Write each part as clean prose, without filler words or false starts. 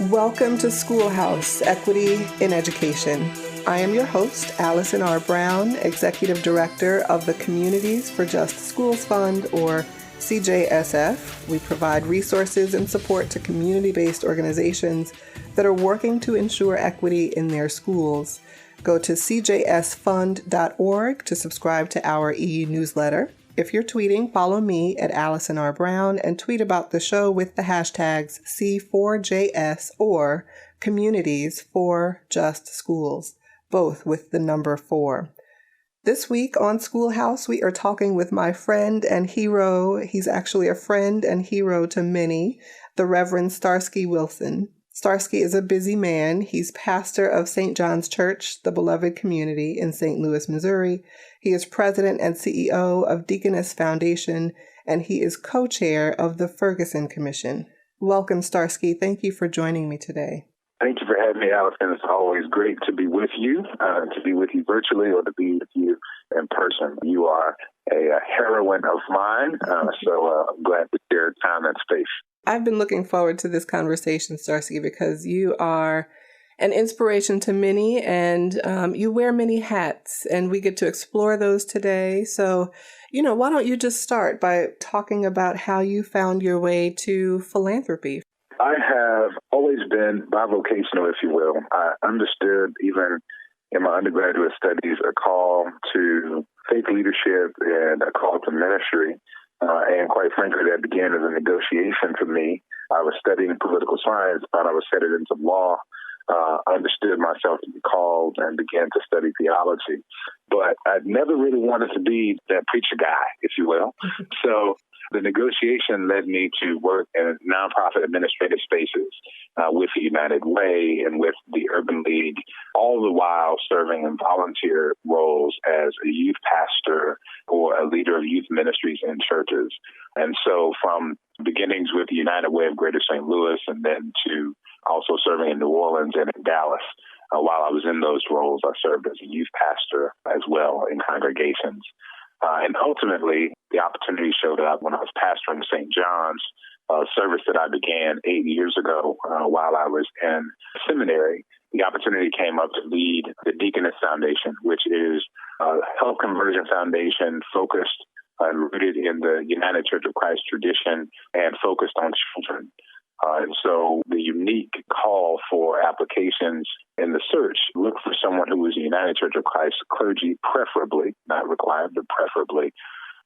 Welcome to SchoolHouse, Equity in Education. I am your host, Allison R. Brown, Executive Director of the Communities for Just Schools Fund, or CJSF. We provide resources and support to community-based organizations that are working to ensure equity in their schools. Go to cjsfund.org to subscribe to our e-newsletter. If you're tweeting, follow me at Allison R. Brown and tweet about the show with the hashtags C4JS or Communities for Just Schools, both with the number 4. This week on SchoolHouse, we are talking with my friend and hero. He's actually a friend and hero to many, the Reverend Starsky Wilson. Starsky is a busy man. He's pastor of St. John's Church, the beloved community in St. Louis, Missouri. He is president and CEO of Deaconess Foundation, and he is co-chair of the Ferguson Commission. Welcome, Starsky. Thank you for joining me today. Thank you for having me, Allison. It's always great to be with you virtually or to be with you in person. You are a heroine of mine, so I'm glad to share time and space. I've been looking forward to this conversation, Starsky, because you are an inspiration to many and you wear many hats, and we get to explore those today. So, why don't you just start by talking about how you found your way to philanthropy? I have always been bivocational, if you will. I understood even in my undergraduate studies a call to faith leadership and a call to ministry. And quite frankly, that began as a negotiation for me. I was studying political science, thought I was headed into law, understood myself to be called and began to study theology. But I never really wanted to be that preacher guy, if you will. So the negotiation led me to work in nonprofit administrative spaces with the United Way and with the Urban League, all the while serving in volunteer roles as a youth pastor or a leader of youth ministries in churches. And so from beginnings with the United Way of Greater St. Louis and then to also serving in New Orleans and in Dallas, while I was in those roles, I served as a youth pastor as well in congregations. And ultimately, the opportunity showed up when I was pastoring St. John's, a service that I began 8 years ago while I was in seminary. The opportunity came up to lead the Deaconess Foundation, which is a health conversion foundation focused and rooted in the United Church of Christ tradition and focused on children. And so the unique call for applications in the search looked for someone who was a United Church of Christ clergy, preferably, not required, but preferably,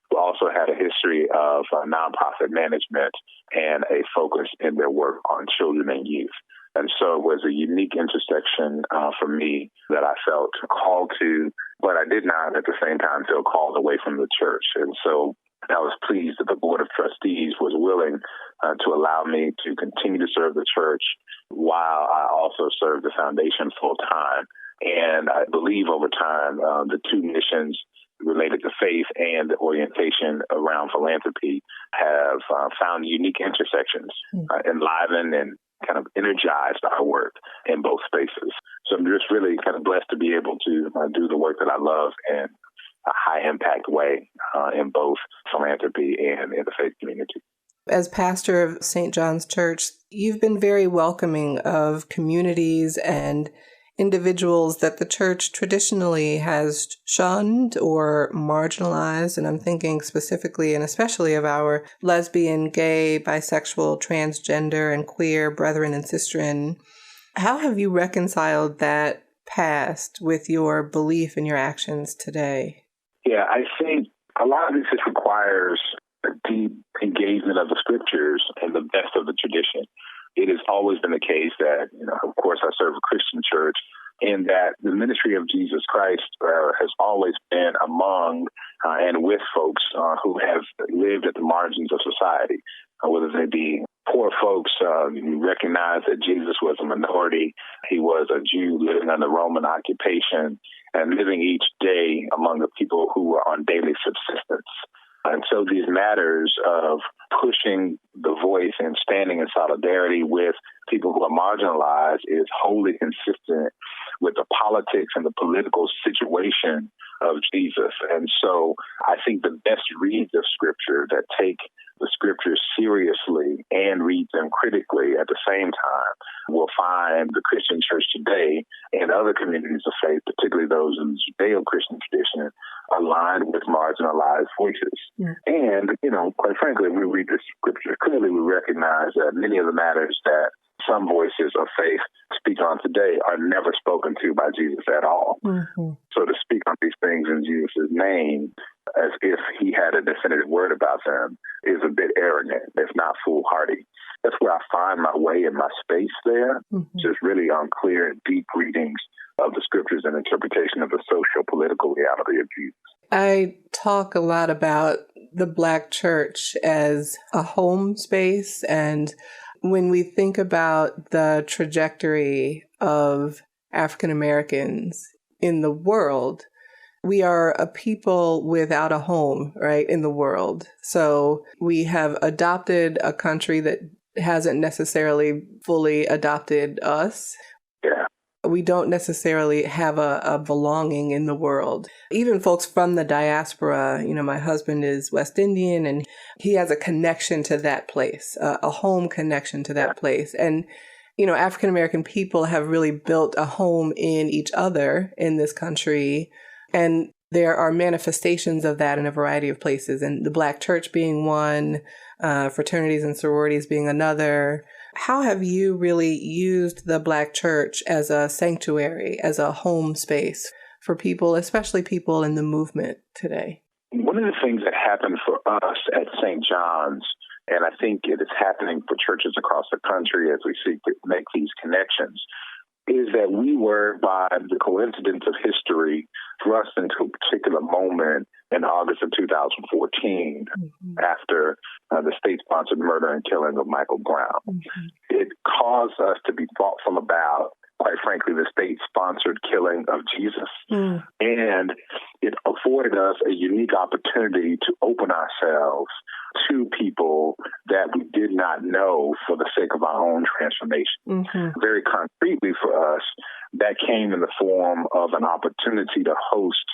who also had a history of nonprofit management and a focus in their work on children and youth. And so it was a unique intersection for me that I felt called to, but I did not at the same time feel called away from the church. And so I was pleased that the Board of Trustees was willing to allow me to continue to serve the church while I also served the foundation full time. And I believe over time, the two missions related to faith and the orientation around philanthropy have found unique intersections, enlivened and kind of energized our work in both spaces. So I'm just really kind of blessed to be able to do the work that I love in a high impact way in both philanthropy and in the faith community. As pastor of St. John's Church, you've been very welcoming of communities and individuals that the church traditionally has shunned or marginalized. And I'm thinking specifically and especially of our lesbian, gay, bisexual, transgender, and queer brethren and sistren. How have you reconciled that past with your belief and your actions today? Yeah, I think a lot of this requires a deep engagement of the scriptures and the best of the tradition. It has always been the case that, of course, I serve a Christian church, and that the ministry of Jesus Christ has always been among and with folks who have lived at the margins of society, whether they be poor folks. You recognize that Jesus was a minority. He was a Jew living under Roman occupation and living each day among the people who were on daily subsistence. And so these matters of pushing the voice and standing in solidarity with people who are marginalized is wholly consistent with the politics and the political situation of Jesus. And so I think the best reads of Scripture that take the Scriptures seriously and read them critically at the same time find the Christian church today and other communities of faith, particularly those in the Judeo-Christian tradition, aligned with marginalized voices. Yeah. And, quite frankly, if we read the scripture clearly, we recognize that many of the matters that some voices of faith speak on today are never spoken to by Jesus at all. Mm-hmm. So to speak on these things in Jesus' name as if he had a definitive word about them is a bit arrogant, if not foolhardy. That's where I find my way in my space there, just really on clear and deep readings of the scriptures and interpretation of the social-political reality of Jesus. I talk a lot about the Black church as a home space, and when we think about the trajectory of African Americans in the world, we are a people without a home, right, in the world. So we have adopted a country that hasn't necessarily fully adopted us. Yeah. We don't necessarily have a belonging in the world. Even folks from the diaspora, my husband is West Indian and he has a connection to that place, a home connection to that place. And, African American people have really built a home in each other in this country. And there are manifestations of that in a variety of places. And the Black church being one, fraternities and sororities being another. How have you really used the Black church as a sanctuary, as a home space for people, especially people in the movement today? One of the things that happened for us at St. John's, and I think it is happening for churches across the country as we seek to make these connections, is that we were, by the coincidence of history, thrust into a particular moment in August of 2014 after the state-sponsored murder and killing of Michael Brown. It caused us to be thoughtful about, quite frankly, the state-sponsored killing of Jesus. And it afforded us a unique opportunity to open ourselves to people that we did not know for the sake of our own transformation. Very concretely for us, that came in the form of an opportunity to host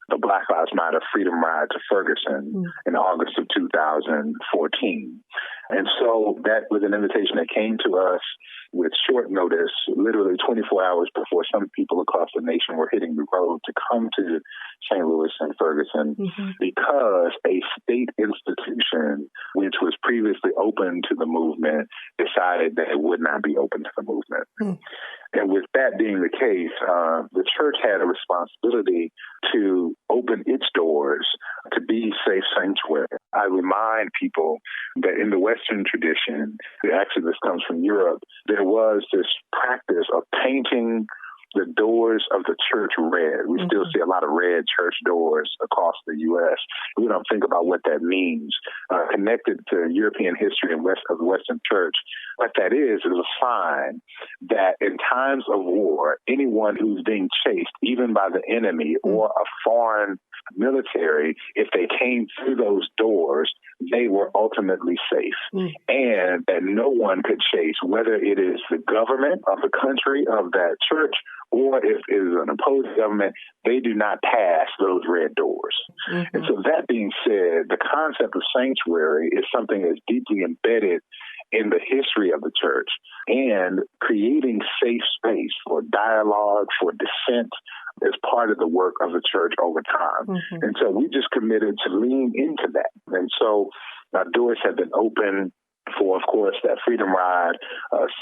the Black Lives Matter Freedom Ride to Ferguson in August of 2014. And so that was an invitation that came to us with short notice, literally 24 hours before some people across the nation were hitting the road to come to St. Louis and Ferguson, because a state institution, which was previously open to the movement, decided that it would not be open to the movement. And with that being the case, the church had a responsibility to open its doors to be safe sanctuary. I remind people that in the Western tradition, actually this comes from Europe, there was this practice of painting the doors of the church red. We still see a lot of red church doors across the U.S. We don't think about what that means. Connected to European history and of the Western church, what that is a sign that in times of war, anyone who's being chased, even by the enemy or a foreign military, if they came through those doors, they were ultimately safe. And that no one could chase, whether it is the government of the country of that church or if it is an opposed government, they do not pass those red doors. And so that being said, the concept of sanctuary is something that's deeply embedded in the history of the church, and creating safe space for dialogue, for dissent, is part of the work of the church over time. And so we just committed to lean into that. And so our doors have been open for, of course, that Freedom Ride.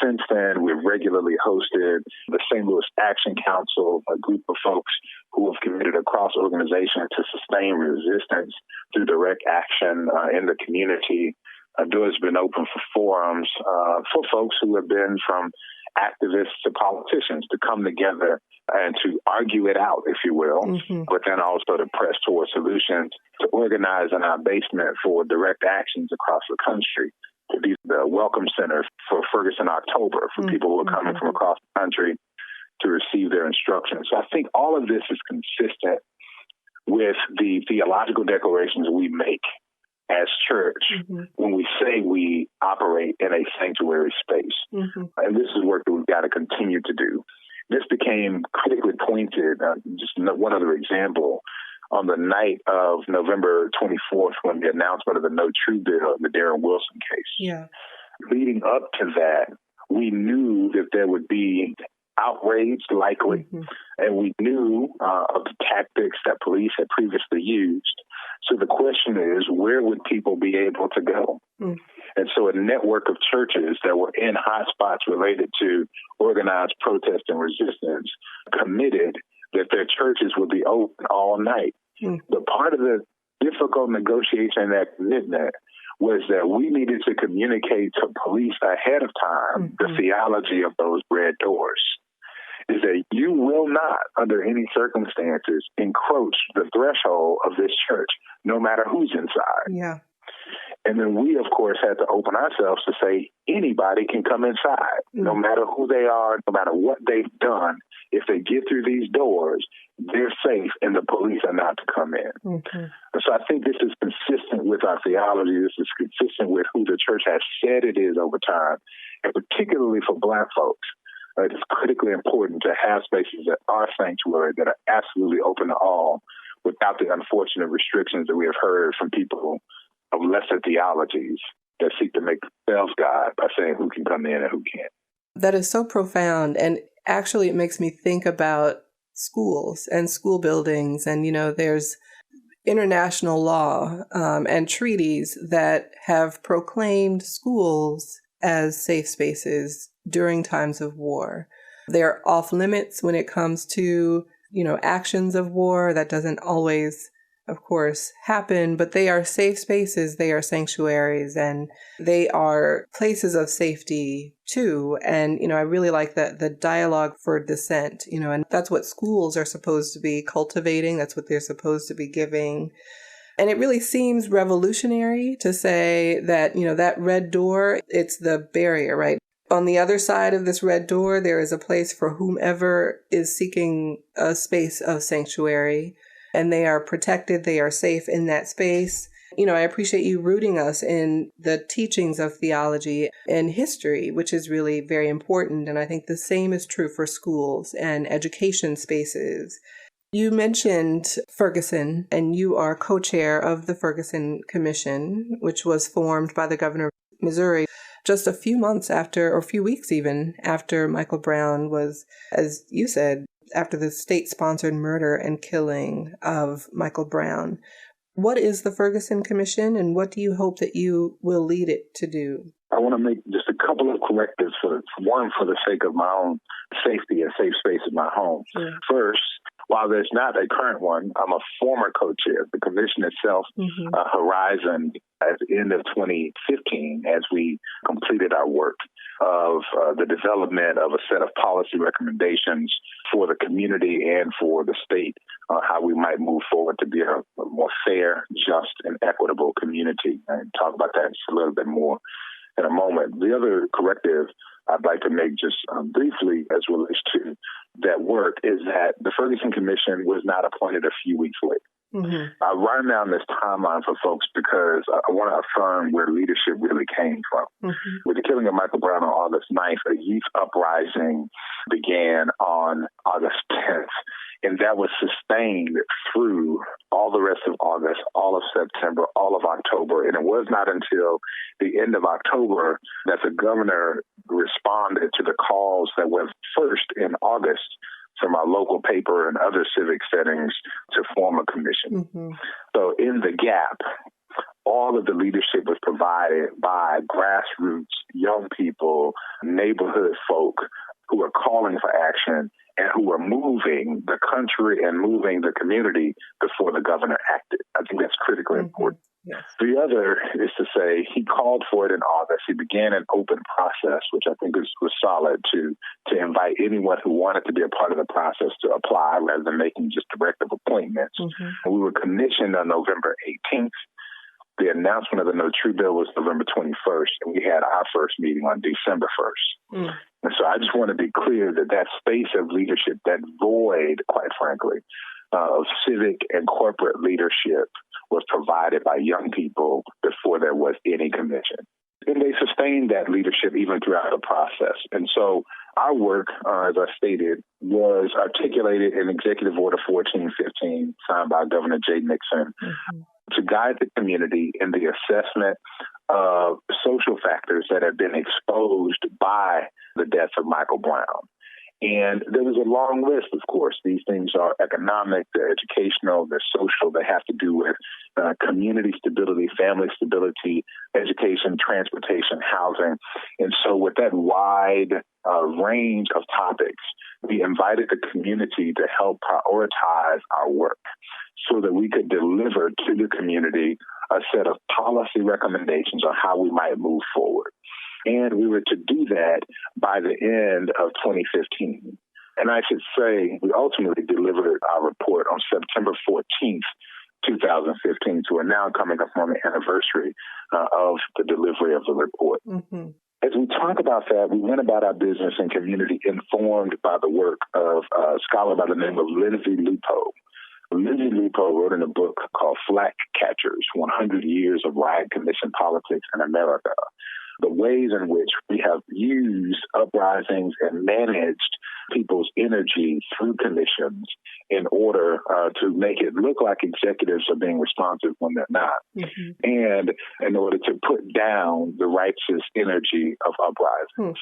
Since then, we've regularly hosted the St. Louis Action Council, a group of folks who have committed across organizations to sustain resistance through direct action in the community. Our doors have been open for forums for folks who have been from activists to politicians to come together and to argue it out, if you will, but then also to press towards solutions, to organize in our basement for direct actions across the country, to be the welcome center for Ferguson October for people who are coming from across the country to receive their instructions. So I think all of this is consistent with the theological declarations we make as church when we say we operate in a sanctuary space. And this is work that we've got to continue to do. This became critically pointed, just one other example, on the night of November 24th when the announcement of the No True Bill in the Darren Wilson case. Leading up to that, we knew that there would be outrage likely, and we knew of the tactics that police had previously used. So the question is, where would people be able to go? And so a network of churches that were in hotspots related to organized protest and resistance committed that their churches would be open all night. But part of the difficult negotiation and that commitment was that we needed to communicate to police ahead of time the theology of those red doors. Is that you will not, under any circumstances, encroach the threshold of this church, no matter who's inside. Yeah. And then we, of course, had to open ourselves to say anybody can come inside, no matter who they are, no matter what they've done. If they get through these doors, they're safe and the police are not to come in. So I think this is consistent with our theology. This is consistent with who the church has said it is over time, and particularly for Black folks. It is critically important to have spaces that are sanctuary, that are absolutely open to all, without the unfortunate restrictions that we have heard from people of lesser theologies that seek to make themselves God by saying who can come in and who can't. That is so profound. And actually, it makes me think about schools and school buildings. And, there's international law and treaties that have proclaimed schools as safe spaces during times of war. They're off limits when it comes to, actions of war. That doesn't always, of course, happen, but they are safe spaces. They are sanctuaries, and they are places of safety too. And, I really like the dialogue for dissent, and that's what schools are supposed to be cultivating. That's what they're supposed to be giving. And it really seems revolutionary to say that, that red door, it's the barrier, right? On the other side of this red door, there is a place for whomever is seeking a space of sanctuary, and they are protected. They are safe in that space. I appreciate you rooting us in the teachings of theology and history, which is really very important. And I think the same is true for schools and education spaces. You mentioned Ferguson, and you are co-chair of the Ferguson Commission, which was formed by the governor of Missouri just a few months after, or a few weeks even, after Michael Brown was, as you said, after the state-sponsored murder and killing of Michael Brown. What is the Ferguson Commission, and what do you hope that you will lead it to do? I want to make just a couple of correctives. One, for the sake of my own safety and safe space in my home. First, while there's not a current one, I'm a former co-chair. The commission itself, Horizon, at the end of 2015, as we completed our work of the development of a set of policy recommendations for the community and for the state, how we might move forward to be a more fair, just, and equitable community. And talk about that just a little bit more in a moment. The other corrective I'd like to make just briefly as relates to that work is that the Ferguson Commission was not appointed a few weeks late. I run down this timeline for folks because I want to affirm where leadership really came from. With the killing of Michael Brown on August 9th, a youth uprising began on August 10th. And that was sustained through all the rest of August, all of September, all of October. And it was not until the end of October that the governor responded to the calls that went first in August from our local paper and other civic settings to form a commission. So in the gap, all of the leadership was provided by grassroots, young people, neighborhood folk who are calling for action and who are moving the country and moving the community before the governor acted. I think that's critically important. The other is to say he called for it in August. He began an open process, which I think was solid, to invite anyone who wanted to be a part of the process to apply rather than making just directive appointments. And we were commissioned on November 18th. The announcement of the No True Bill was November 21st, and we had our first meeting on December 1st. And so I just want to be clear that space of leadership, that void, quite frankly, of civic and corporate leadership was provided by young people before there was any commission. And they sustained that leadership even throughout the process. And so our work, as I stated, was articulated in Executive Order 1415, signed by Governor Jay Nixon, to guide the community in the assessment of social factors that have been exposed by the death of Michael Brown. And there was a long list, of course. These things are economic, they're educational, they're social. They have to do with community stability, family stability, education, transportation, housing. And so with that wide range of topics, we invited the community to help prioritize our work so that we could deliver to the community a set of policy recommendations on how we might move forward. And we were to do that by the end of 2015. And I should say we ultimately delivered our report on September 14th, 2015. So we're now coming up on the anniversary of the delivery of the report. Mm-hmm. As we talk about that, we went about our business and community informed by the work of a scholar by the name of Lindsay Lupo. Lindsay Lupo wrote in a book called Flag Catchers, 100 Years of Riot Commission Politics in America, the ways in which we have used uprisings and managed people's energy through commissions in order to make it look like executives are being responsive when they're not, mm-hmm. and in order to put down the righteous energy of uprisings.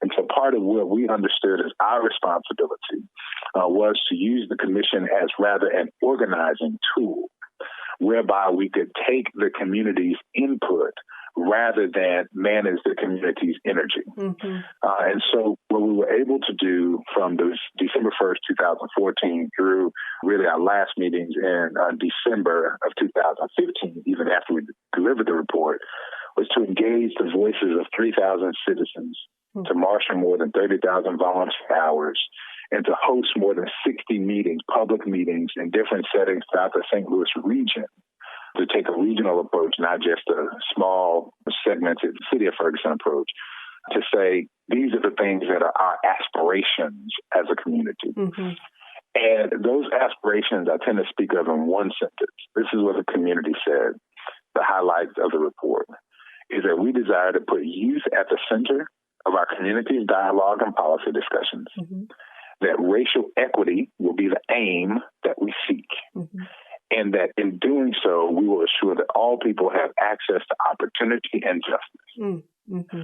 And so part of what we understood as our responsibility was to use the commission as rather an organizing tool, whereby we could take the community's input rather than manage the community's energy. Mm-hmm. And so what we were able to do from December 1st, 2014 through really our last meetings in December of 2015, even after we delivered the report, was to engage the voices of 3,000 citizens, mm-hmm. to marshal more than 30,000 volunteer hours, and to host more than 60 meetings, public meetings in different settings throughout the St. Louis region, to take a regional approach, not just a small segmented city of Ferguson approach, to say these are the things that are our aspirations as a community. Mm-hmm. And those aspirations I tend to speak of in one sentence. This is what the community said, the highlights of the report, is that we desire to put youth at the center of our community's dialogue and policy discussions, mm-hmm. that racial equity will be the aim that we seek, mm-hmm. and that in doing so, we will assure that all people have access to opportunity and justice. Mm-hmm.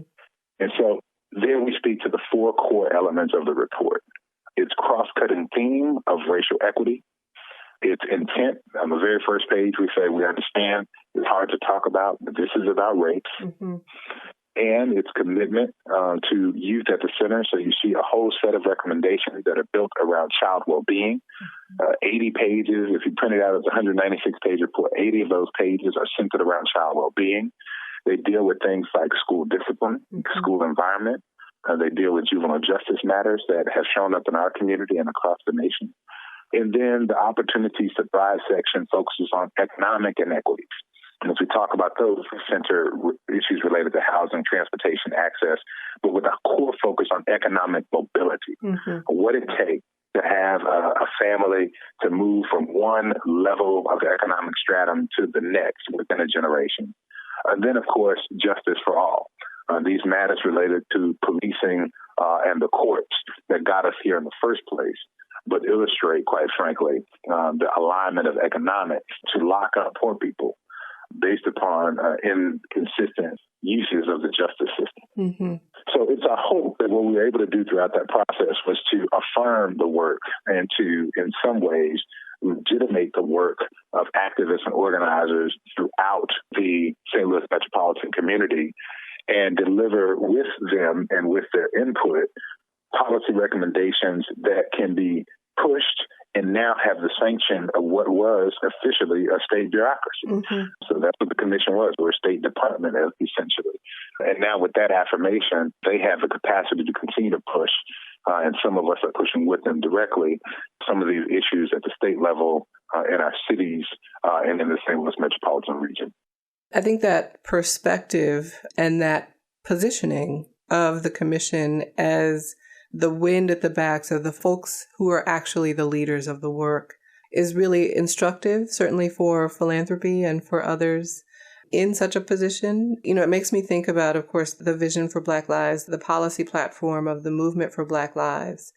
And so there we speak to the four core elements of the report. Its cross-cutting theme of racial equity, its intent. On the very first page, we say we understand it's hard to talk about, but this is about race. Mm-hmm. And its commitment to youth at the center. So you see a whole set of recommendations that are built around child well-being. 80 pages. If you print it out as a 196-page report, 80 of those pages are centered around child well-being. They deal with things like school discipline, mm-hmm. school environment. They deal with juvenile justice matters that have shown up in our community and across the nation. And then the Opportunities to Thrive section focuses on economic inequities. And as we talk about those, we center issues related to housing, transportation, access, but with a core focus on economic mobility. Mm-hmm. What it takes to have a family to move from one level of the economic stratum to the next within a generation. And then, of course, justice for all. These matters related to policing and the courts that got us here in the first place, but illustrate, quite frankly, the alignment of economics to lock up poor people based upon inconsistent uses of the justice system. Mm-hmm. So it's our hope that what we were able to do throughout that process was to affirm the work and to, in some ways, legitimate the work of activists and organizers throughout the St. Louis metropolitan community and deliver with them and with their input policy recommendations that can be pushed and now have the sanction of what was officially a state bureaucracy. Mm-hmm. So that's what the commission was. We're a state department, essentially. And now with that affirmation, they have the capacity to continue to push, and some of us are pushing with them directly, some of these issues at the state level in our cities and in the St. Louis metropolitan region. I think that perspective and that positioning of the commission as the wind at the backs of the folks who are actually the leaders of the work is really instructive, certainly for philanthropy and for others in such a position. You know, it makes me think about, of course, the Vision for Black Lives, the policy platform of the Movement for Black Lives.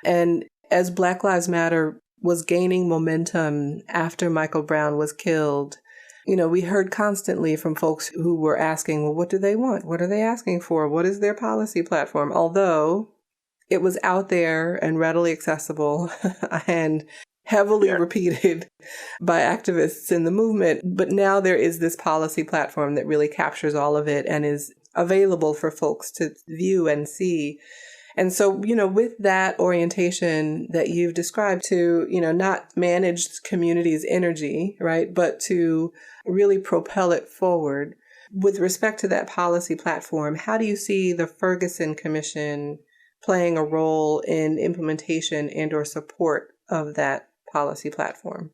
And as Black Lives Matter was gaining momentum after Michael Brown was killed, we heard constantly from folks who were asking, well, what do they want? What are they asking for? What is their policy platform? Although it was out there and readily accessible and heavily repeated by activists in the movement. But now there is this policy platform that really captures all of it and is available for folks to view and see. And so, with that orientation that you've described to, not manage communities' energy, right, but to really propel it forward. With respect to that policy platform, how do you see the Ferguson Commission playing a role in implementation and or support of that policy platform?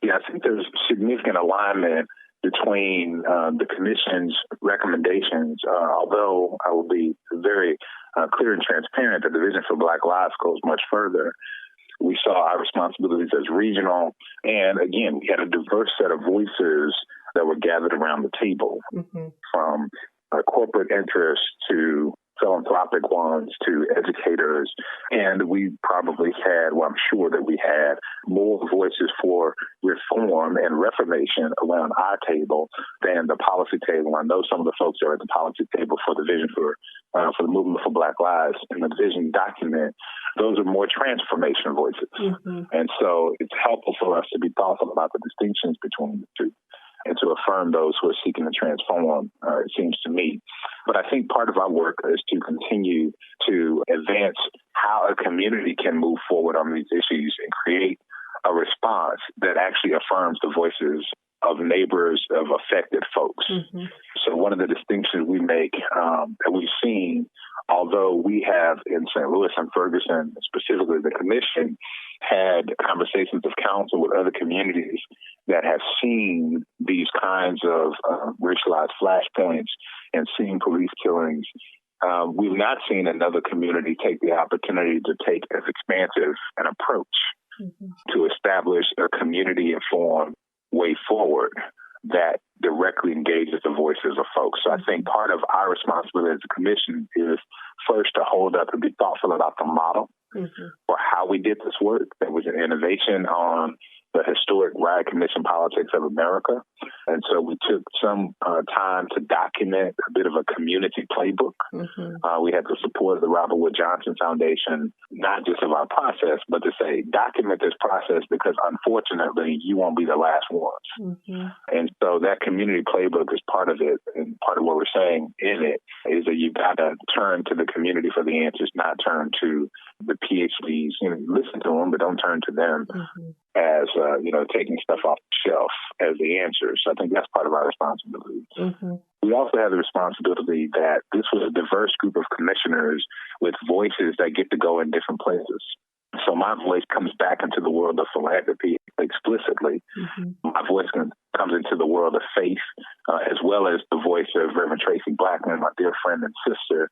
Yeah, I think there's significant alignment between the Commission's recommendations, although I will be very clear and transparent that the Vision for Black Lives goes much further. We saw our responsibilities as regional, and again, we had a diverse set of voices that were gathered around the table, from corporate interests to philanthropic ones to educators. And we probably had, I'm sure that we had more voices for reform and reformation around our table than the policy table. I know some of the folks that are at the policy table for the Vision for the Movement for Black Lives in the vision document, those are more transformation voices. And so it's helpful for us to be thoughtful about the distinctions between the two and to affirm those who are seeking to transform, it seems to me. But I think part of our work is to continue to advance how a community can move forward on these issues and create a response that actually affirms the voices of neighbors, of affected folks. So one of the distinctions we make that we've seen, although we have in St. Louis and Ferguson, specifically the Commission, had conversations of counsel with other communities that have seen these kinds of racialized flashpoints and seen police killings. We've not seen another community take the opportunity to take as expansive an approach to establish a community-informed way forward that directly engages the voices of folks. So I think part of our responsibility as a commission is first to hold up and be thoughtful about the model for how we did this work. There was an innovation on the historic riot commission politics of America. And so we took some time to document a bit of a community playbook. We had the support of the Robert Wood Johnson Foundation, not just of our process, but to say, document this process because unfortunately you won't be the last ones. And so that community playbook is part of it. And part of what we're saying in it is that you've got to turn to the community for the answers, not turn to the PhDs. Listen to them, but don't turn to them as, taking stuff off the shelf as the answer. So I think that's part of our responsibility. We also have the responsibility that this was a diverse group of commissioners with voices that get to go in different places. So my voice comes back into the world of philanthropy explicitly. My voice comes into the world of faith, as well as the voice of Reverend Tracy Blackman, my dear friend and sister,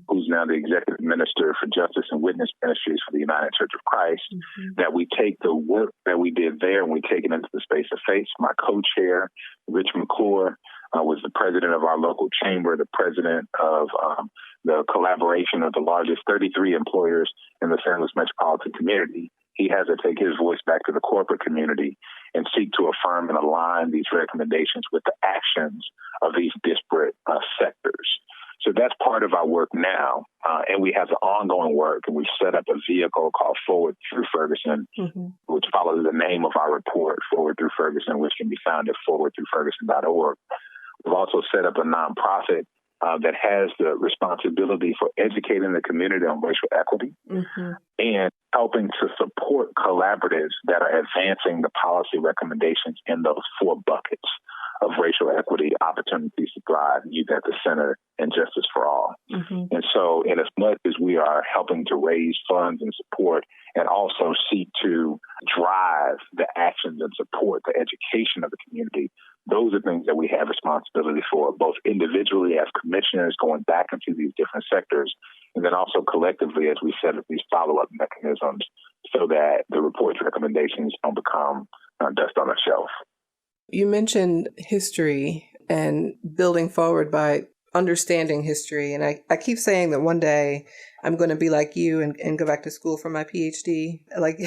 who's now the Executive Minister for Justice and Witness Ministries for the United Church of Christ, that we take the work that we did there and we take it into the space of faith. My co-chair, Rich McClure, was the president of our local chamber, the president of the collaboration of the largest 33 employers in the St. Louis metropolitan community. He has to take his voice back to the corporate community and seek to affirm and align these recommendations with the actions of these disparate sectors. So that's part of our work now. And we have the ongoing work, and we've set up a vehicle called Forward Through Ferguson, which follows the name of our report, Forward Through Ferguson, which can be found at forwardthroughferguson.org. We've also set up a nonprofit that has the responsibility for educating the community on racial equity and helping to support collaboratives that are advancing the policy recommendations in those 4 buckets of racial equity, opportunities to thrive, youth at the center, and justice for all. And so in as much as we are helping to raise funds and support and also seek to drive the actions and support the education of the community, those are things that we have responsibility for, both individually as commissioners going back into these different sectors, and then also collectively as we set up these follow-up mechanisms so that the report's recommendations don't become dust on a shelf. You mentioned history and building forward by understanding history. And I keep saying that one day I'm going to be like you and go back to school for my PhD, like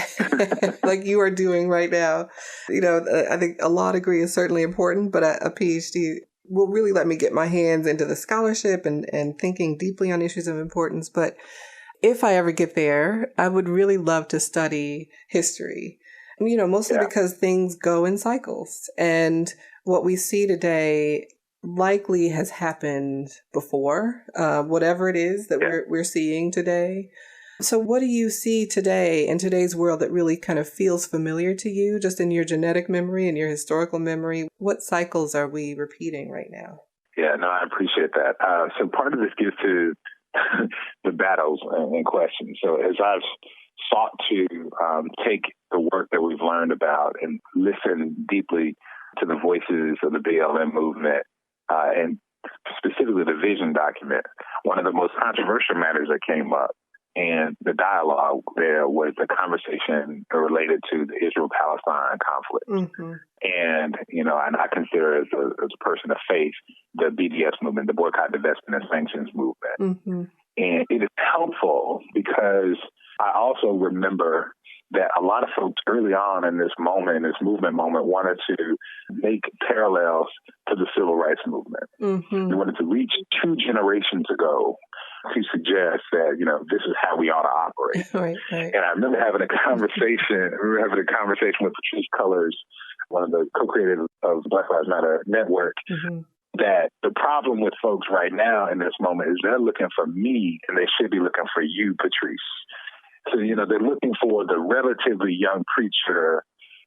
like you are doing right now. I think a law degree is certainly important, but a PhD will really let me get my hands into the scholarship and thinking deeply on issues of importance. But if I ever get there, I would really love to study history, mostly because things go in cycles. And what we see today likely has happened before, whatever it is that we're seeing today. So what do you see today in today's world that really kind of feels familiar to you, just in your genetic memory and your historical memory? What cycles are we repeating right now? Yeah, no, I appreciate that. So part of this gets to the battles in question. So as I've sought to take the work that we've learned about and listen deeply to the voices of the BLM movement, and specifically the vision document, one of the most controversial matters that came up and the dialogue there was the conversation related to the Israel-Palestine conflict. Mm-hmm. And, and I consider as a person of faith, the BDS movement, the boycott, divestment, and sanctions movement. Mm-hmm. And it is helpful because I also remember that a lot of folks early on in this movement moment, wanted to make parallels to the civil rights movement. Mm-hmm. They wanted to reach 2 generations ago to suggest that, this is how we ought to operate. Right. And I remember having a conversation with Patrice Cullors, one of the co-creators of Black Lives Matter Network, mm-hmm. that the problem with folks right now in this moment is they're looking for me and they should be looking for you, Patrice. So, they're looking for the relatively young preacher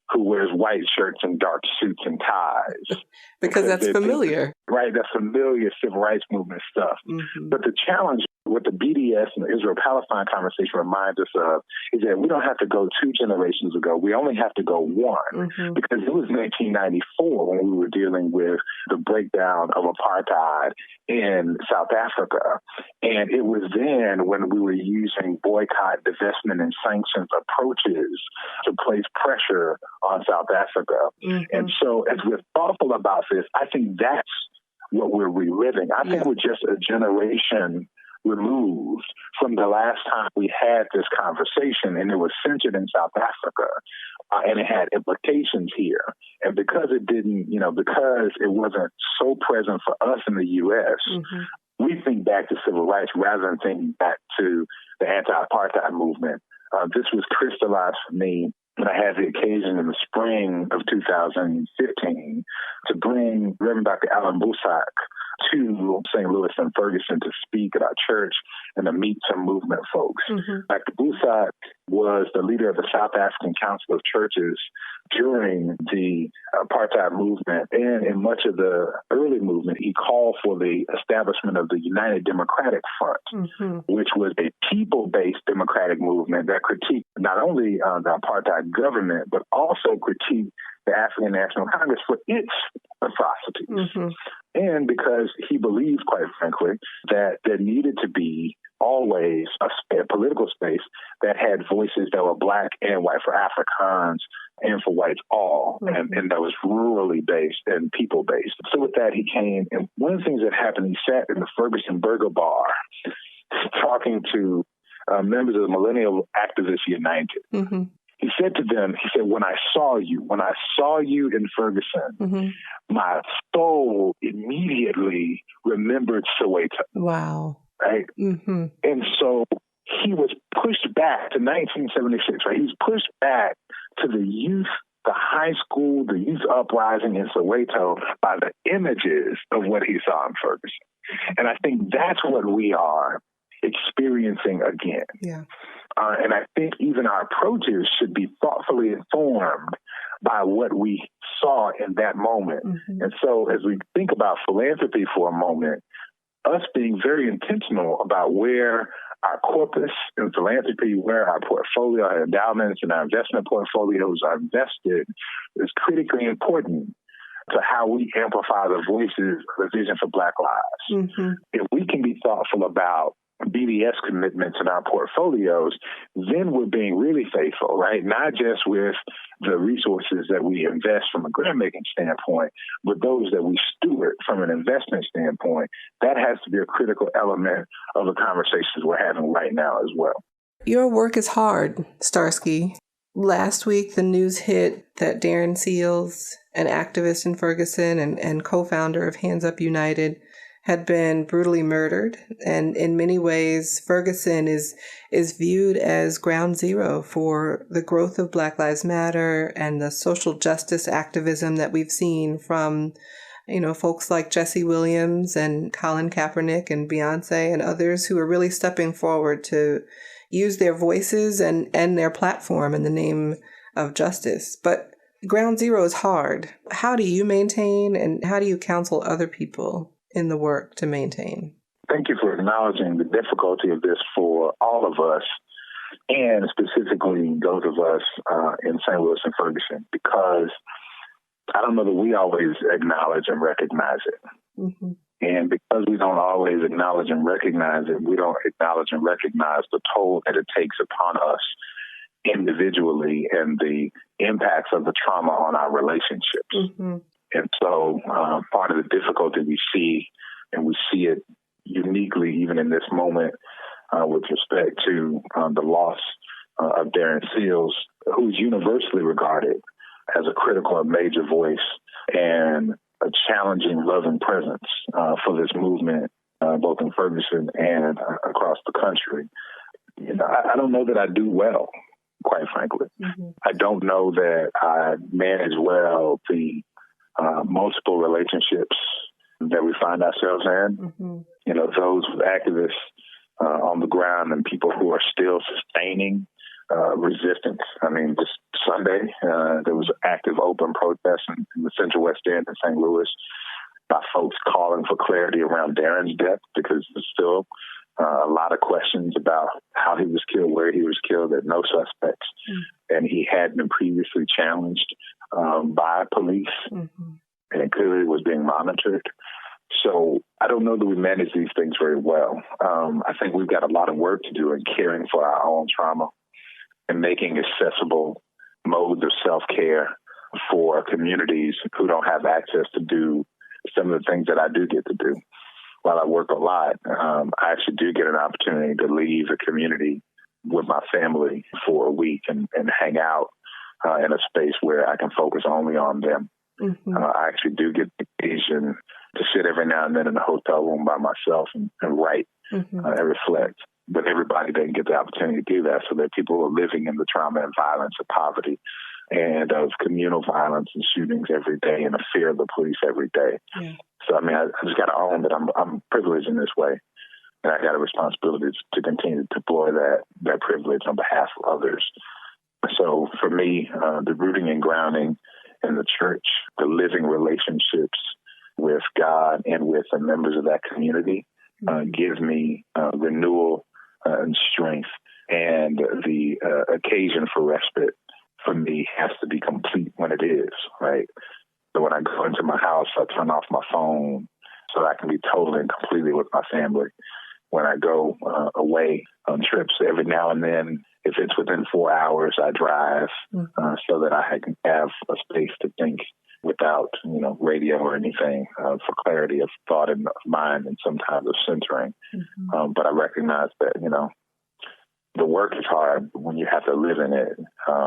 who wears white shirts and dark suits and ties. because that's familiar. Right, that's familiar civil rights movement stuff. Mm-hmm. But the challenge what the BDS and the Israel-Palestine conversation reminds us of is that we don't have to go 2 generations ago. We only have to go 1, mm-hmm. because it was 1994 when we were dealing with the breakdown of apartheid in South Africa. And it was then when we were using boycott, divestment, and sanctions approaches to place pressure on South Africa. Mm-hmm. And so as we're thoughtful about this, I think that's what we're reliving. I think we're just a generation removed from the last time we had this conversation, and it was centered in South Africa, and it had implications here. And because it didn't, because it wasn't so present for us in the U.S., mm-hmm. we think back to civil rights rather than thinking back to the anti-apartheid movement. This was crystallized for me when I had the occasion in the spring of 2015 to bring Reverend Dr. Alan Boussac to St. Louis and Ferguson to speak at our church and to meet some movement folks. Mm-hmm. Dr. Boussac was the leader of the South African Council of Churches during the apartheid movement, and in much of the early movement, he called for the establishment of the United Democratic Front, mm-hmm. which was a people-based democratic movement that critiqued not only the apartheid government, but also critiqued the African National Congress for its atrocities. Mm-hmm. And because he believed, quite frankly, that there needed to be always a political space that had voices that were Black and white, for Afrikaans and for whites all, mm-hmm. and that was rurally based and people-based. So with that, he came, and one of the things that happened, he sat in the Ferguson Burger Bar talking to members of the Millennial Activists United. Mm-hmm. He said to them, when I saw you in Ferguson, mm-hmm. my soul immediately remembered Soweto. Wow. Right? Mm-hmm. And so he was pushed back to 1976, right? He was pushed back to the youth, the high school, the youth uprising in Soweto by the images of what he saw in Ferguson. And I think that's what we are experiencing again. Yeah. And I think even our approaches should be thoughtfully informed by what we saw in that moment. Mm-hmm. And so as we think about philanthropy for a moment, us being very intentional about where our corpus in philanthropy, where our portfolio, our endowments, and our investment portfolios are invested is critically important to how we amplify the voices of the vision for Black lives. Mm-hmm. If we can be thoughtful about BDS commitments in our portfolios, then we're being really faithful, right? Not just with the resources that we invest from a grant-making standpoint, but those that we steward from an investment standpoint. That has to be a critical element of the conversations we're having right now as well. Your work is hard, Starsky. Last week, the news hit that Darren Seals, an activist in Ferguson and co-founder of Hands Up United, had been brutally murdered. And in many ways, Ferguson is viewed as ground zero for the growth of Black Lives Matter and the social justice activism that we've seen from, folks like Jesse Williams and Colin Kaepernick and Beyonce and others who are really stepping forward to use their voices and their platform in the name of justice. But ground zero is hard. How do you maintain and how do you counsel other people in the work to maintain? Thank you for acknowledging the difficulty of this for all of us, and specifically those of us in St. Louis and Ferguson, because I don't know that we always acknowledge and recognize it. Mm-hmm. And because we don't always acknowledge and recognize it, we don't acknowledge and recognize the toll that it takes upon us individually and the impacts of the trauma on our relationships. Mm-hmm. And so part of the difficulty we see, and we see it uniquely even in this moment with respect to the loss of Darren Seals, who's universally regarded as a critical and major voice and a challenging, loving presence for this movement, both in Ferguson and across the country. I don't know that I do well, quite frankly. Mm-hmm. I don't know that I manage well the multiple relationships that we find ourselves in. Mm-hmm. Those activists on the ground and people who are still sustaining resistance. I mean, this Sunday, there was active open protest in the Central West End in St. Louis by folks calling for clarity around Darren's death, because there's still a lot of questions about how he was killed, where he was killed, there are no suspects. Mm-hmm. And he had been previously challenged by police, mm-hmm. and clearly was being monitored. So I don't know that we manage these things very well. I think we've got a lot of work to do in caring for our own trauma and making accessible modes of self-care for communities who don't have access to do some of the things that I do get to do. While I work a lot, I actually do get an opportunity to leave a community with my family for a week and hang out in a space where I can focus only on them. Mm-hmm. I actually do get the occasion to sit every now and then in a hotel room by myself and write mm-hmm. And reflect. But everybody doesn't get the opportunity to do that. So there are people who are living in the trauma and violence of poverty and of communal violence and shootings every day and the fear of the police every day. Yeah. So, I mean, I just got to own that I'm privileged in this way. And I got a responsibility to continue to deploy that privilege on behalf of others. So for me, the rooting and grounding in the church, the living relationships with God and with the members of that community give me renewal and strength. And the occasion for respite for me has to be complete when it is, right? So when I go into my house, I turn off my phone so that I can be totally and completely with my family. When I go away on trips, every now and then, if it's within 4 hours, I drive so that I can have a space to think without, radio or anything for clarity of thought and of mind and sometimes of centering. Mm-hmm. But I recognize that, the work is hard. But when you have to live in it,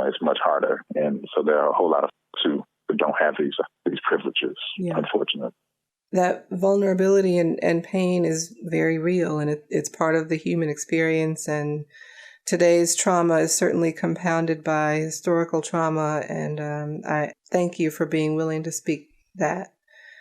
it's much harder. And so there are a whole lot of folks who don't have these privileges, unfortunately. That vulnerability and pain is very real, and it's part of the human experience. And today's trauma is certainly compounded by historical trauma, and I thank you for being willing to speak that.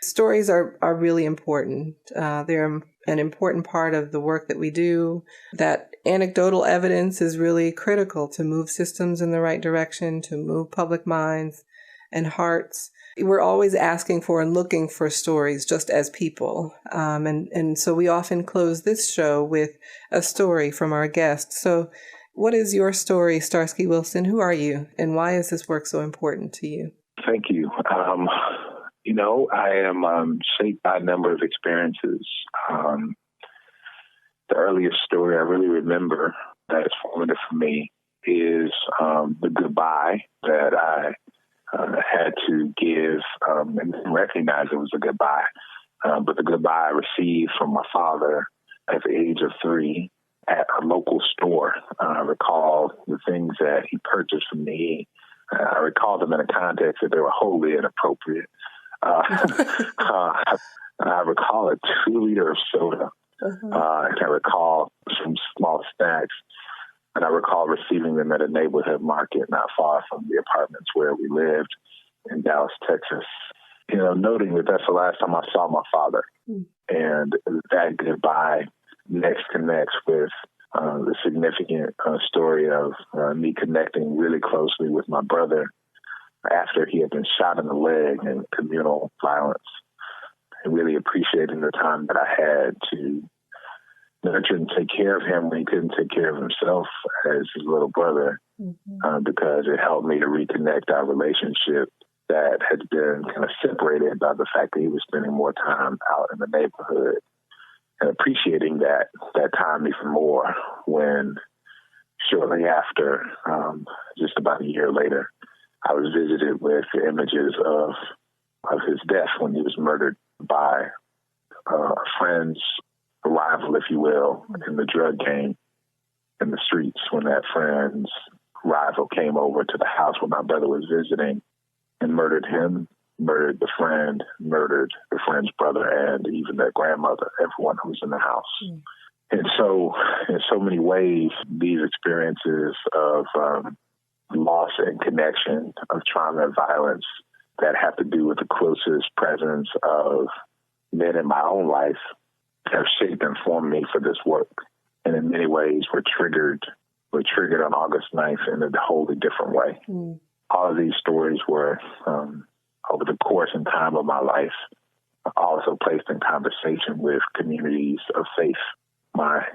Stories are really important. They're an important part of the work that we do. That anecdotal evidence is really critical to move systems in the right direction, to move public minds and hearts. We're always asking for and looking for stories just as people. And so we often close this show with a story from our guest. So what is your story, Starsky Wilson? Who are you, and why is this work so important to you? Thank you. I am shaped by a number of experiences. the earliest story I really remember that is formative for me is the goodbye that I had to give and didn't recognize it was a goodbye. But the goodbye I received from my father at the age of 3 at a local store. I recall the things that he purchased from me. I recall them in a context that they were wholly inappropriate. I recall a 2-liter of soda. And I recall some small snacks. And I recall receiving them at a neighborhood market not far from the apartments where we lived in Dallas, Texas. You know, noting that that's the last time I saw my father. And that goodbye next connects with the significant story of me connecting really closely with my brother after he had been shot in the leg in communal violence, and really appreciating the time that I had to nurture and take care of him when he couldn't take care of himself as his little brother, because it helped me to reconnect our relationship that had been kind of separated by the fact that he was spending more time out in the neighborhood, and appreciating that time even more when shortly after, just about a year later, I was visited with the images of his death when he was murdered by a friend's arrival, if you will, in the drug game in the streets, when that friend's rival came over to the house where my brother was visiting and murdered him, murdered the friend, murdered the friend's brother, and even their grandmother, everyone who was in the house. And so, in so many ways, these experiences of loss and connection, of trauma and violence that have to do with the closest presence of men in my own life have shaped and formed me for this work. And in many ways were triggered on August 9th in a wholly different way. All of these stories were, over the course and time of my life, also placed in conversation with communities of faith. My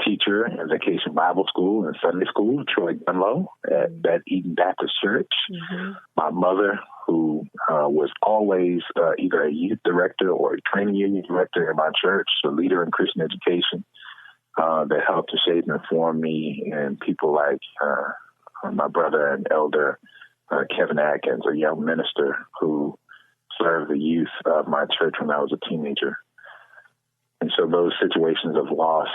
teacher in Vacation Bible School and Sunday School, Troy Dunlow, at Eden Baptist Church. My mother, who was always either a youth director or a training union director in my church, a leader in Christian education, that helped to shape and inform me, and people like my brother and elder Kevin Atkins, a young minister who served the youth of my church when I was a teenager. And so those situations of loss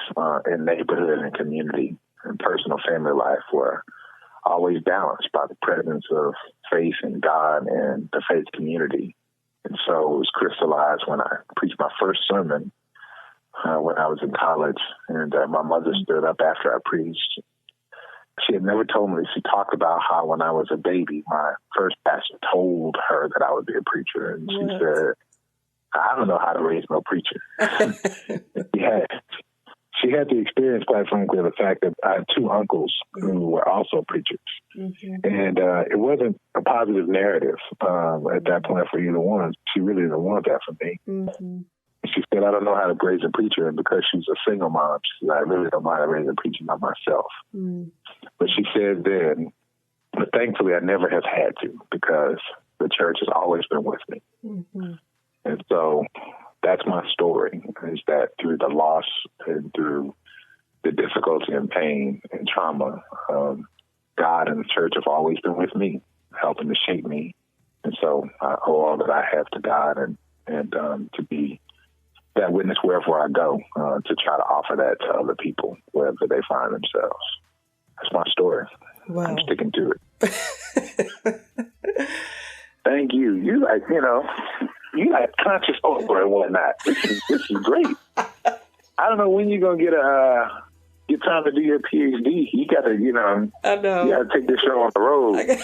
in neighborhood and community and personal family life were always balanced by the presence of faith in God and the faith community. And so it was crystallized when I preached my first sermon when I was in college. And my mother stood up after I preached. She had never told me. She talked about how when I was a baby, my first pastor told her that I would be a preacher. And she said, I don't know how to raise no preacher. She had the experience, quite frankly, of the fact that I had 2 uncles who were also preachers. And it wasn't a positive narrative at that point for either one. She really didn't want that for me. She said, I don't know how to raise a preacher. And because she's a single mom, she said, I really don't know how to raise a preacher by myself. But she said then, but thankfully I never have had to, because the church has always been with me. And so that's my story, is that through the loss and through the difficulty and pain and trauma, God and the church have always been with me, helping to shape me. And so I owe all that I have to God and to be that witness wherever I go, to try to offer that to other people wherever they find themselves. That's my story. Wow. I'm sticking to it. Thank you. You like conscious Oprah and whatnot. This is great. I don't know when you're gonna get time to do your PhD. You gotta, I know. You gotta take this show on the road.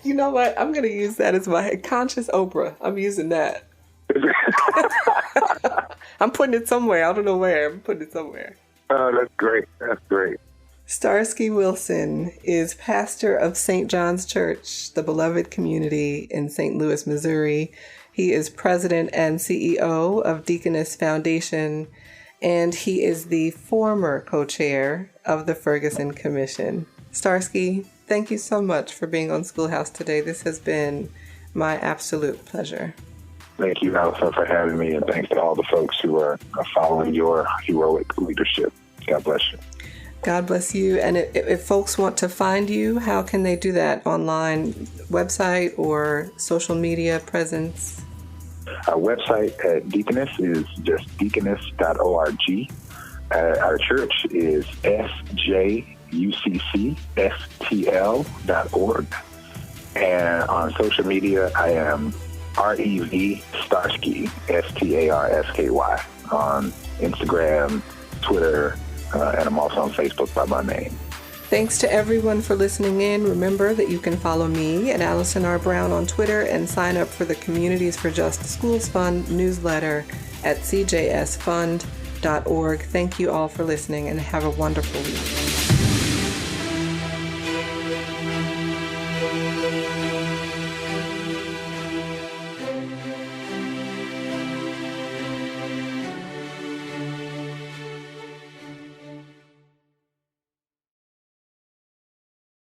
You know what? I'm gonna use that as my conscious Oprah. I'm using that. I'm putting it somewhere. I don't know where. I'm putting it somewhere. Oh, that's great. That's great. Starsky Wilson is pastor of St. John's Church, the beloved community in St. Louis, Missouri. He is president and CEO of Deaconess Foundation, and he is the former co-chair of the Ferguson Commission. Starsky, thank you so much for being on SchoolHouse today. This has been my absolute pleasure. Thank you, Allison, for having me, and thanks to all the folks who are following your heroic leadership. God bless you. God bless you. And if folks want to find you, how can they do that? Online website or social media presence? Our website at Deaconess is just deaconess.org. Our church is sjUCCSTL.org. And on social media, I am REV Starsky, Starsky, on Instagram, Twitter, and I'm also on Facebook by my name. Thanks to everyone for listening in. Remember that you can follow me at Allison R. Brown on Twitter and sign up for the Communities for Just Schools Fund newsletter at CJSFund.org. Thank you all for listening and have a wonderful week.